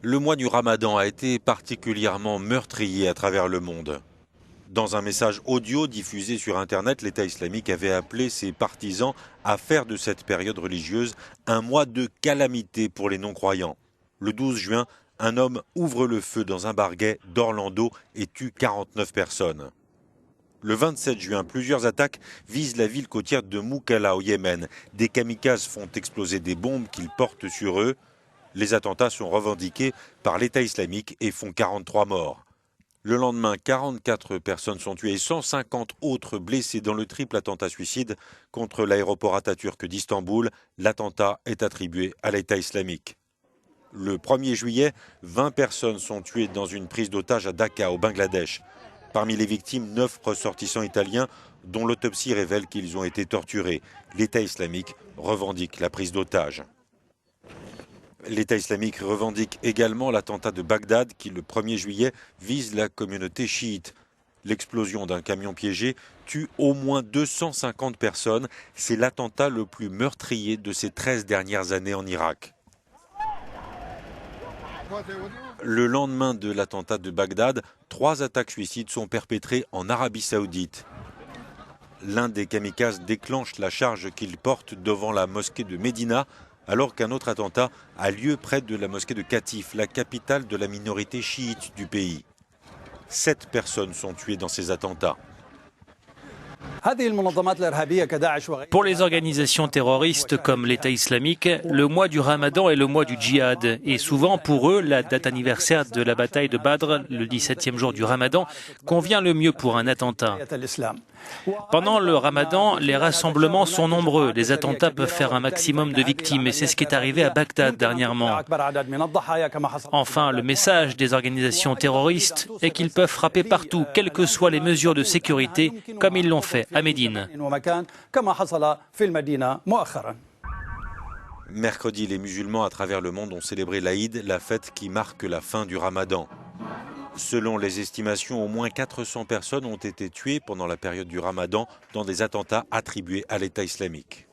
Le mois du Ramadan a été particulièrement meurtrier à travers le monde. Dans un message audio diffusé sur Internet, l'État islamique avait appelé ses partisans à faire de cette période religieuse un mois de calamité pour les non-croyants. Le 12 juin, un homme ouvre le feu dans un bar gay d'Orlando et tue 49 personnes. Le 27 juin, plusieurs attaques visent la ville côtière de Moukalla au Yémen. Des kamikazes font exploser des bombes qu'ils portent sur eux. Les attentats sont revendiqués par l'État islamique et font 43 morts. Le lendemain, 44 personnes sont tuées et 150 autres blessées dans le triple attentat suicide contre l'aéroport Atatürk d'Istanbul. L'attentat est attribué à l'État islamique. Le 1er juillet, 20 personnes sont tuées dans une prise d'otage à Dacca, au Bangladesh. Parmi les victimes, 9 ressortissants italiens dont l'autopsie révèle qu'ils ont été torturés. L'État islamique revendique la prise d'otage. L'État islamique revendique également l'attentat de Bagdad qui, le 1er juillet, vise la communauté chiite. L'explosion d'un camion piégé tue au moins 250 personnes. C'est l'attentat le plus meurtrier de ces 13 dernières années en Irak. Le lendemain de l'attentat de Bagdad, 3 attaques suicides sont perpétrées en Arabie Saoudite. L'un des kamikazes déclenche la charge qu'il porte devant la mosquée de Médina, alors qu'un autre attentat a lieu près de la mosquée de Qatif, la capitale de la minorité chiite du pays. 7 personnes sont tuées dans ces attentats. Pour les organisations terroristes comme l'État islamique, le mois du Ramadan est le mois du djihad. Et souvent, pour eux, la date anniversaire de la bataille de Badr, le 17e jour du Ramadan, convient le mieux pour un attentat. Pendant le Ramadan, les rassemblements sont nombreux. Les attentats peuvent faire un maximum de victimes. Et c'est ce qui est arrivé à Bagdad dernièrement. Enfin, le message des organisations terroristes est qu'ils peuvent frapper partout, quelles que soient les mesures de sécurité, comme ils l'ont fait à Médine. Mercredi, les musulmans à travers le monde ont célébré l'Aïd, la fête qui marque la fin du Ramadan. Selon les estimations, au moins 400 personnes ont été tuées pendant la période du Ramadan dans des attentats attribués à l'État islamique.